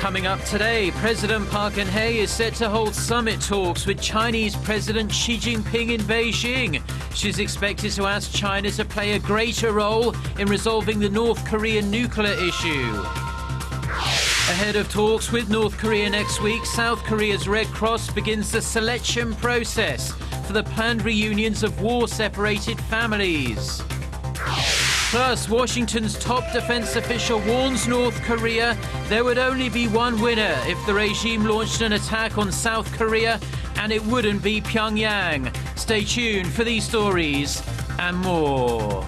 Coming up today, President Park Geun-hye is set to hold summit talks with Chinese President Xi Jinping in Beijing. She's expected to ask China to play a greater role in resolving the North Korean nuclear issue. Ahead of talks with North Korea next week, South Korea's Red Cross begins the selection process for the planned reunions of war-separated families. Plus, Washington's top defense official warns North Korea there would only be one winner if the regime launched an attack on South Korea, and it wouldn't be Pyongyang. Stay tuned for these stories and more.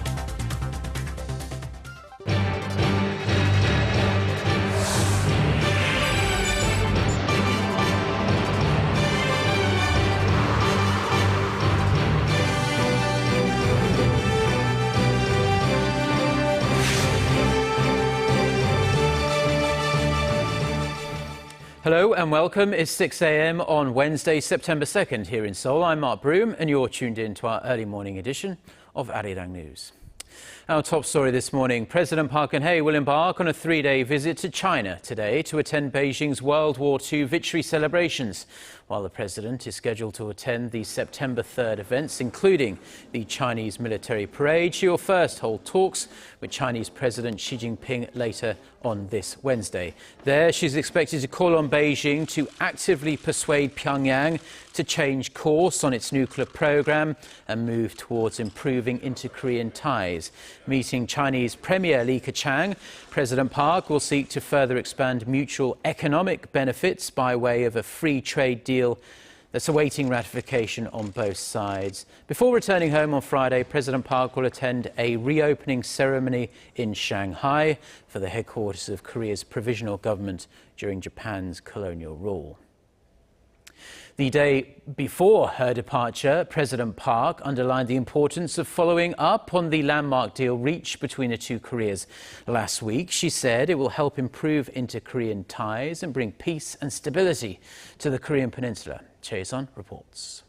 Hello and welcome. It's 6 a.m. on Wednesday, September 2nd here in Seoul. I'm Mark Broome and you're tuned in to our early morning edition of Arirang News. Our top story this morning, President Park Geun-hye will embark on a three-day visit to China today to attend Beijing's World War II victory celebrations, while the president is scheduled to attend the September 3rd events, including the Chinese military parade. She will first hold talks with Chinese President Xi Jinping later on this Wednesday. There, she's expected to call on Beijing to actively persuade Pyongyang to change course on its nuclear program and move towards improving inter-Korean ties. Meeting Chinese Premier Li Keqiang, President Park will seek to further expand mutual economic benefits by way of a free trade deal that's awaiting ratification on both sides. Before returning home on Friday, President Park will attend a reopening ceremony in Shanghai for the headquarters of Korea's provisional government during Japan's colonial rule. The day before her departure, President Park underlined the importance of following up on the landmark deal reached between the two Koreas last week. She said it will help improve inter-Korean ties and bring peace and stability to the Korean peninsula. Chae-sun reports.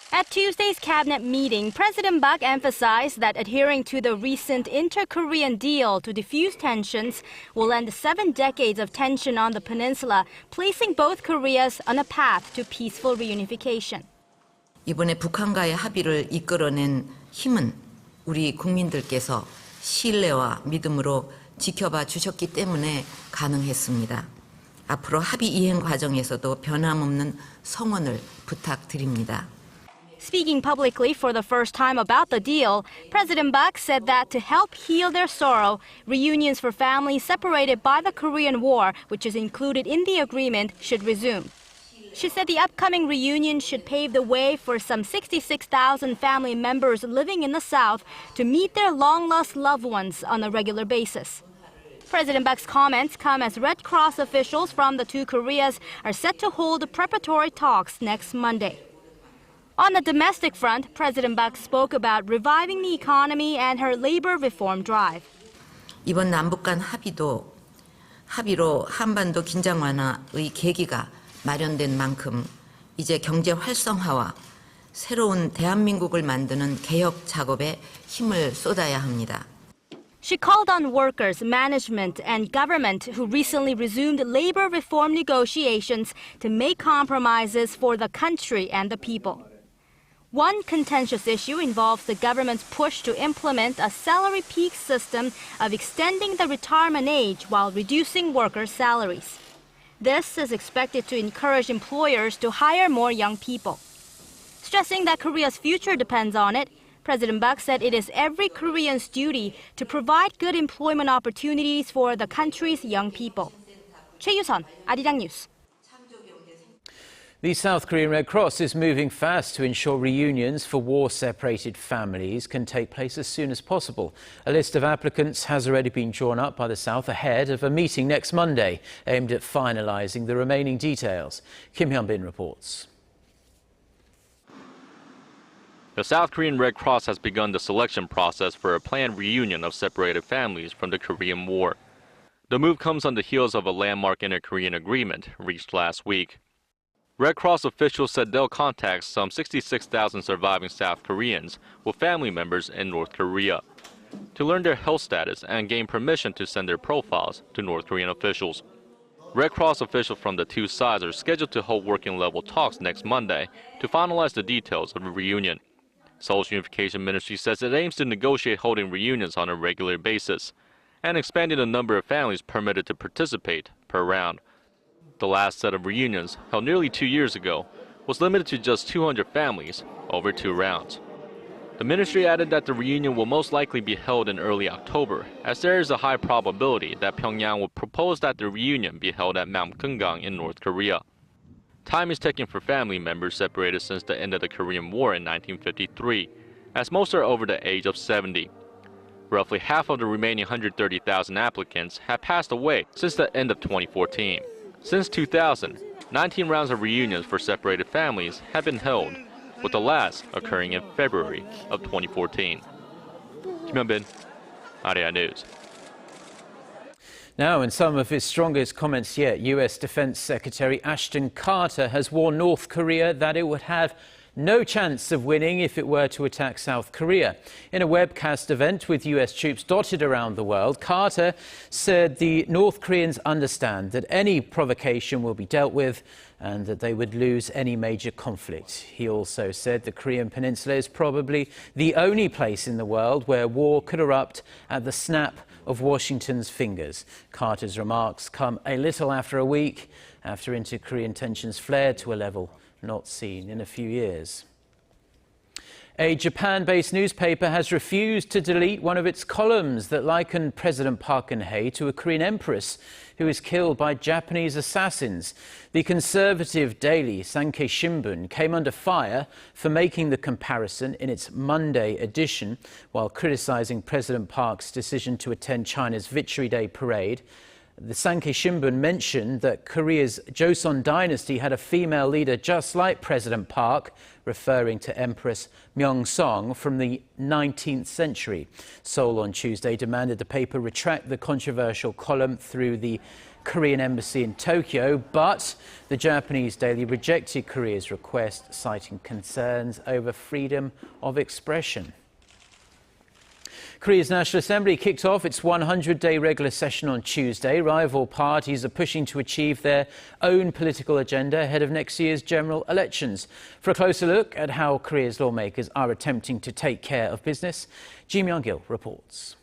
At Tuesday's cabinet meeting, President Park emphasized that adhering to the recent inter-Korean deal to defuse tensions will end 7 decades of tension on the peninsula, placing both Koreas on a path to peaceful reunification. 이번에 북한과의 합의를 이끌어낸 힘은 우리 국민들께서 신뢰와 믿음으로 지켜봐 주셨기 때문에 가능했습니다. 앞으로 합의 이행 과정에서도 변함없는 성원을 부탁드립니다. Speaking publicly for the first time about the deal, President Park said that to help heal their sorrow, reunions for families separated by the Korean War, which is included in the agreement, should resume. She said the upcoming reunion should pave the way for some 66,000 family members living in the South to meet their long-lost loved ones on a regular basis. President Park's comments come as Red Cross officials from the two Koreas are set to hold preparatory talks next Monday. On the domestic front, President Park spoke about reviving the economy and her labor reform drive. 이번 남북 간 합의로 한반도 긴장 완화의 계기가 마련된 만큼 이제 경제 활성화와 새로운 대한민국을 만드는 개혁 작업에 힘을 쏟아야 합니다. She called on workers, management, and government who recently resumed labor reform negotiations to make compromises for the country and the people. One contentious issue involves the government's push to implement a salary peak system of extending the retirement age while reducing workers' salaries. This is expected to encourage employers to hire more young people. Stressing that Korea's future depends on it, President Park said it is every Korean's duty to provide good employment opportunities for the country's young people. Chae-sun, Arirang News. The South Korean Red Cross is moving fast to ensure reunions for war-separated families can take place as soon as possible. A list of applicants has already been drawn up by the South ahead of a meeting next Monday aimed at finalizing the remaining details. Kim Hyun-bin reports. The South Korean Red Cross has begun the selection process for a planned reunion of separated families from the Korean War. The move comes on the heels of a landmark inter-Korean agreement reached last week. Red Cross officials said they'll contact some 66,000 surviving South Koreans with family members in North Korea. to learn their health status and gain permission to send their profiles to North Korean officials. Red Cross officials from the two sides are scheduled to hold working-level talks next Monday to finalize the details of the reunion. Seoul's Unification Ministry says it aims to negotiate holding reunions on a regular basis and expanding the number of families permitted to participate per round. The last set of reunions, held nearly 2 years ago, was limited to just 200 families over 2 rounds. The ministry added that the reunion will most likely be held in early October, as there is a high probability that Pyongyang will propose that the reunion be held at Mount Geun-hye in North Korea. Time is ticking for family members separated since the end of the Korean War in 1953, as most are over the age of 70. Roughly half of the remaining 130,000 applicants have passed away since the end of 2014. Since 2000, 19 rounds of reunions for separated families have been held, with the last occurring in February of 2014. Kim Hyun-bin, Arirang News. Now, in some of his strongest comments yet, U.S. Defense Secretary Ashton Carter has warned North Korea that it would have no chance of winning if it were to attack South Korea. In a webcast event with U.S. troops dotted around the world, Carter said the North Koreans understand that any provocation will be dealt with and that they would lose any major conflict. He also said the Korean Peninsula is probably the only place in the world where war could erupt at the snap of Washington's fingers. Carter's remarks come a little after a week after inter-Korean tensions flared to a level not seen in a few years. A Japan-based newspaper has refused to delete one of its columns that likened President Park Geun-hye to a Korean empress who was killed by Japanese assassins. The conservative daily Sankei Shimbun came under fire for making the comparison in its Monday edition while criticizing President Park's decision to attend China's Victory Day parade. The Sankei Shimbun mentioned that Korea's Joseon dynasty had a female leader just like President Park, referring to Empress Myeong-song from the 19th century. Seoul on Tuesday demanded the paper retract the controversial column through the Korean embassy in Tokyo, but the Japanese daily rejected Korea's request, citing concerns over freedom of expression. Korea's National Assembly kicked off its 100-day regular session on Tuesday. Rival parties are pushing to achieve their own political agenda ahead of next year's general elections. For a closer look at how Korea's lawmakers are attempting to take care of business, Ji Myung-gil reports.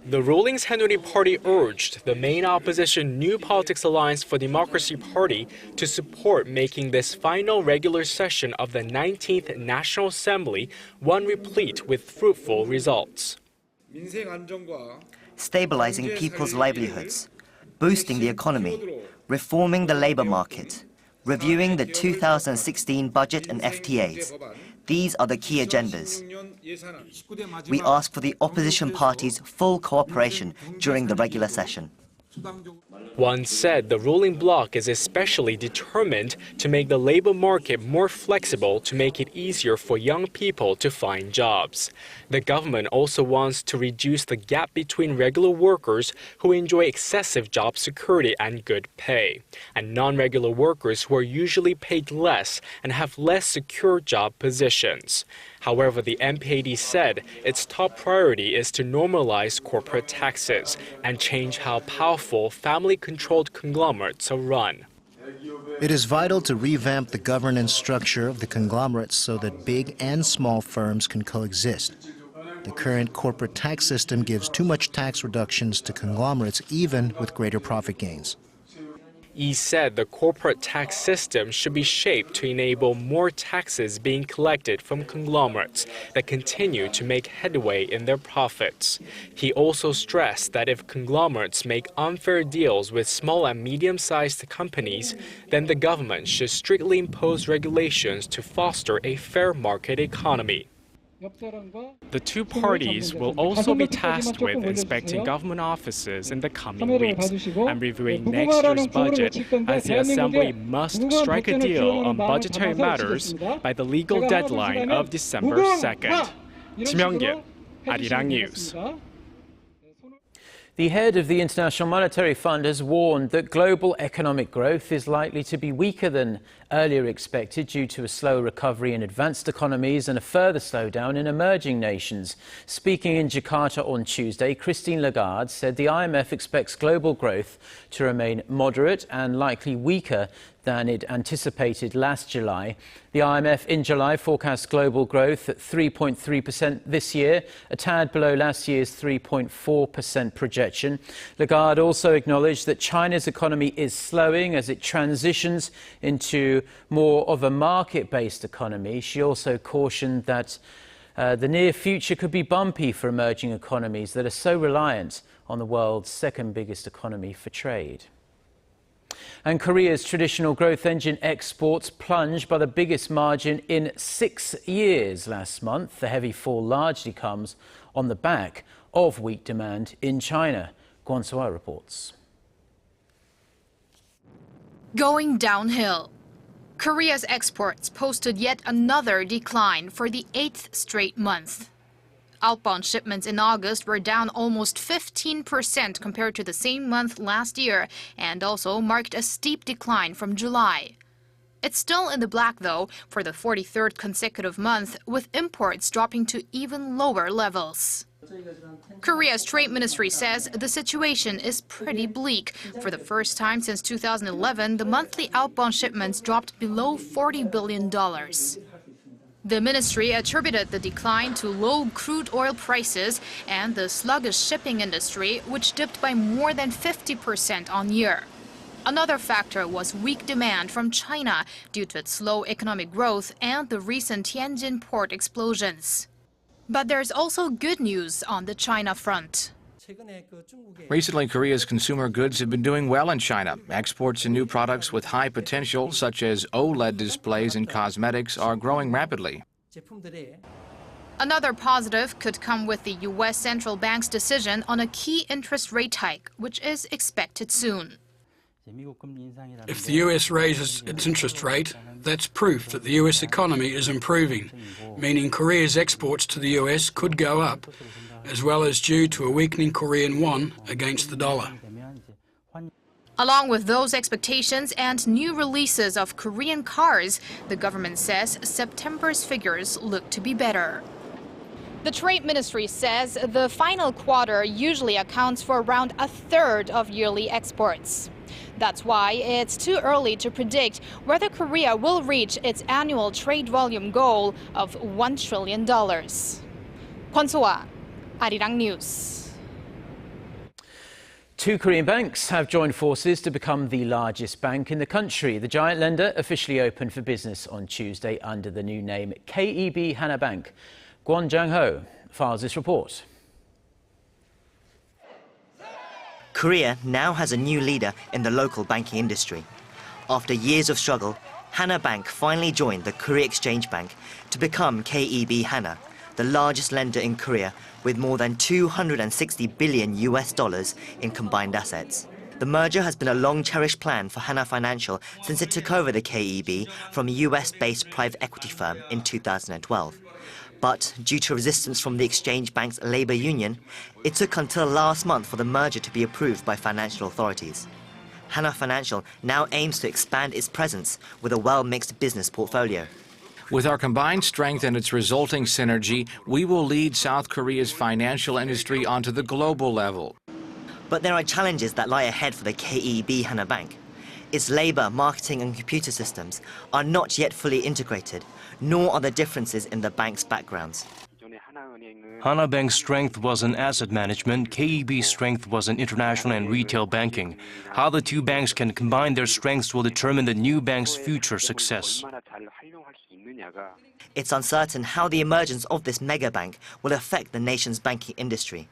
The ruling Saenuri Party urged the main opposition New Politics Alliance for Democracy Party to support making this final regular session of the 19th National Assembly one replete with fruitful results. Stabilizing people's livelihoods, boosting the economy, reforming the labor market, reviewing the 2016 budget and FTAs. These are the key agendas. We ask for the opposition parties' full cooperation during the regular session. One said the ruling bloc is especially determined to make the labor market more flexible to make it easier for young people to find jobs. The government also wants to reduce the gap between regular workers who enjoy excessive job security and good pay, and non-regular workers who are usually paid less and have less secure job positions. However, the MPAD said its top priority is to normalize corporate taxes and change how powerful family-controlled conglomerates are run. It is vital to revamp the governance structure of the conglomerates so that big and small firms can coexist. The current corporate tax system gives too much tax reductions to conglomerates even with greater profit gains. Yi said the corporate tax system should be shaped to enable more taxes being collected from conglomerates that continue to make headway in their profits. He also stressed that if conglomerates make unfair deals with small and medium-sized companies, then the government should strictly impose regulations to foster a fair market economy. The two parties will also be tasked with inspecting government offices in the coming weeks and reviewing next year's budget, as the Assembly must strike a deal on budgetary matters by the legal deadline of December 2nd. Ji Myung-gil, Arirang News. The head of the International Monetary Fund has warned that global economic growth is likely to be weaker than earlier expected due to a slow recovery in advanced economies and a further slowdown in emerging nations. Speaking in Jakarta on Tuesday, Christine Lagarde said the IMF expects global growth to remain moderate and likely weaker than it anticipated last July. The IMF in July forecast global growth at 3.3% this year, a tad below last year's 3.4% projection. Lagarde also acknowledged that China's economy is slowing as it transitions into more of a market-based economy. She also cautioned that the near future could be bumpy for emerging economies that are so reliant on the world's second biggest economy for trade. And Korea's traditional growth engine exports plunged by the biggest margin in 6 years last month. The heavy fall largely comes on the back of weak demand in China. Kwon So-ah reports. Going downhill. Korea's exports posted yet another decline for the 8th straight month. Outbound shipments in August were down almost 15% compared to the same month last year and also marked a steep decline from July. It's still in the black, though, for the 43rd consecutive month, with imports dropping to even lower levels. Korea's trade ministry says the situation is pretty bleak. For the first time since 2011, the monthly outbound shipments dropped below $40 billion. The ministry attributed the decline to low crude oil prices and the sluggish shipping industry, which dipped by more than 50% on year. Another factor was weak demand from China due to its slow economic growth and the recent Tianjin port explosions. But there's also good news on the China front. Recently, Korea's consumer goods have been doing well in China. Exports in new products with high potential, such as OLED displays and cosmetics, are growing rapidly. Another positive could come with the U.S. Central Bank's decision on a key interest rate hike, which is expected soon. If the US raises its interest rate, that's proof that the US economy is improving, meaning Korea's exports to the US could go up, as well as due to a weakening Korean won against the dollar. Along with those expectations and new releases of Korean cars, the government says September's figures look to be better. The Trade Ministry says the final quarter usually accounts for around a third of yearly exports. That's why it's too early to predict whether Korea will reach its annual trade volume goal of $1 trillion. Kwon So-ah, Arirang News. 2 Korean banks have joined forces to become the largest bank in the country. The giant lender officially opened for business on Tuesday under the new name KEB Hana Bank. Kwon Jang-ho files this report. Korea now has a new leader in the local banking industry. After years of struggle, Hana Bank finally joined the Korea Exchange Bank to become KEB Hana, the largest lender in Korea with more than $260 billion in combined assets. The merger has been a long-cherished plan for Hana Financial since it took over the KEB from a US-based private equity firm in 2012. But due to resistance from the Exchange Bank's labor union, it took until last month for the merger to be approved by financial authorities. Hana Financial now aims to expand its presence with a well-mixed business portfolio. With our combined strength and its resulting synergy, we will lead South Korea's financial industry onto the global level. But there are challenges that lie ahead for the KEB Hana Bank. Its labor, marketing and computer systems are not yet fully integrated, nor are the differences in the bank's backgrounds. Hana Bank's strength was in asset management, KEB's strength was in international and retail banking. How the two banks can combine their strengths will determine the new bank's future success. It's uncertain how the emergence of this mega bank will affect the nation's banking industry.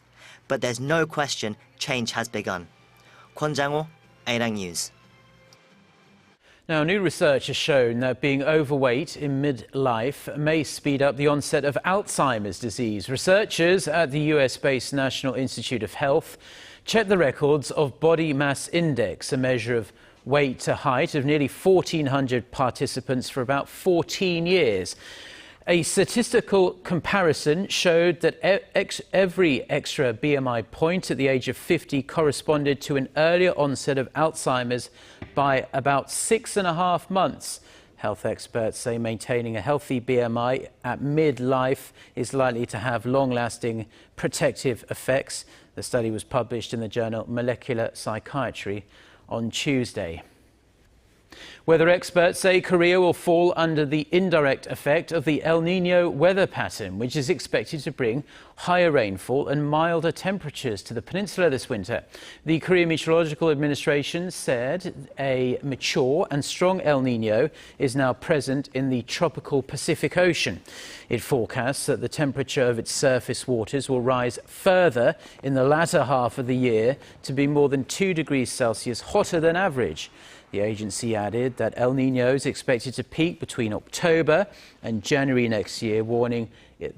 But there's no question change has begun. Kwon Jang-ho, Arirang News. Now, new research has shown that being overweight in midlife may speed up the onset of Alzheimer's disease. Researchers at the US-based National Institute of Health checked the records of body mass index, a measure of weight to height of nearly 1,400 participants for about 14 years. A statistical comparison showed that every extra BMI point at the age of 50 corresponded to an earlier onset of Alzheimer's by about 6.5 months. Health experts say maintaining a healthy BMI at midlife is likely to have long-lasting protective effects. The study was published in the journal Molecular Psychiatry on Tuesday. Weather experts say Korea will fall under the indirect effect of the El Nino weather pattern, which is expected to bring higher rainfall and milder temperatures to the peninsula this winter. The Korea Meteorological Administration said a mature and strong El Nino is now present in the tropical Pacific Ocean. It forecasts that the temperature of its surface waters will rise further in the latter half of the year to be more than 2 degrees Celsius hotter than average. The agency added that El Nino is expected to peak between October and January next year, warning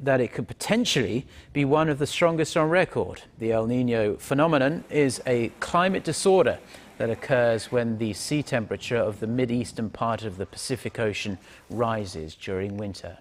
that it could potentially be one of the strongest on record. The El Nino phenomenon is a climate disorder that occurs when the sea temperature of the mid-eastern part of the Pacific Ocean rises during winter.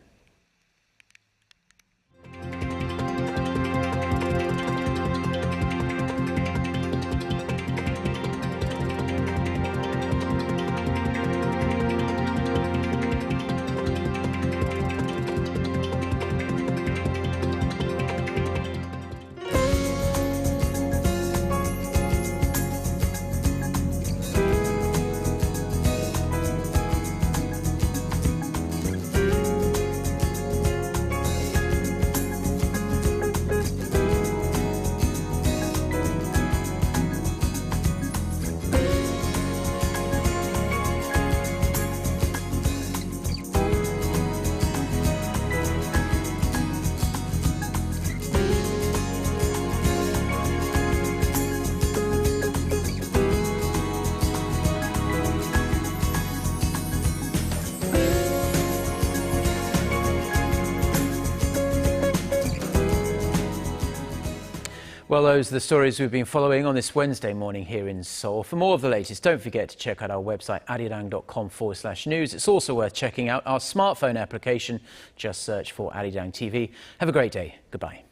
Well, those are the stories we've been following on this Wednesday morning here in Seoul. For more of the latest, don't forget to check out our website, arirang.com/news. It's also worth checking out our smartphone application. Just search for Arirang TV. Have a great day. Goodbye.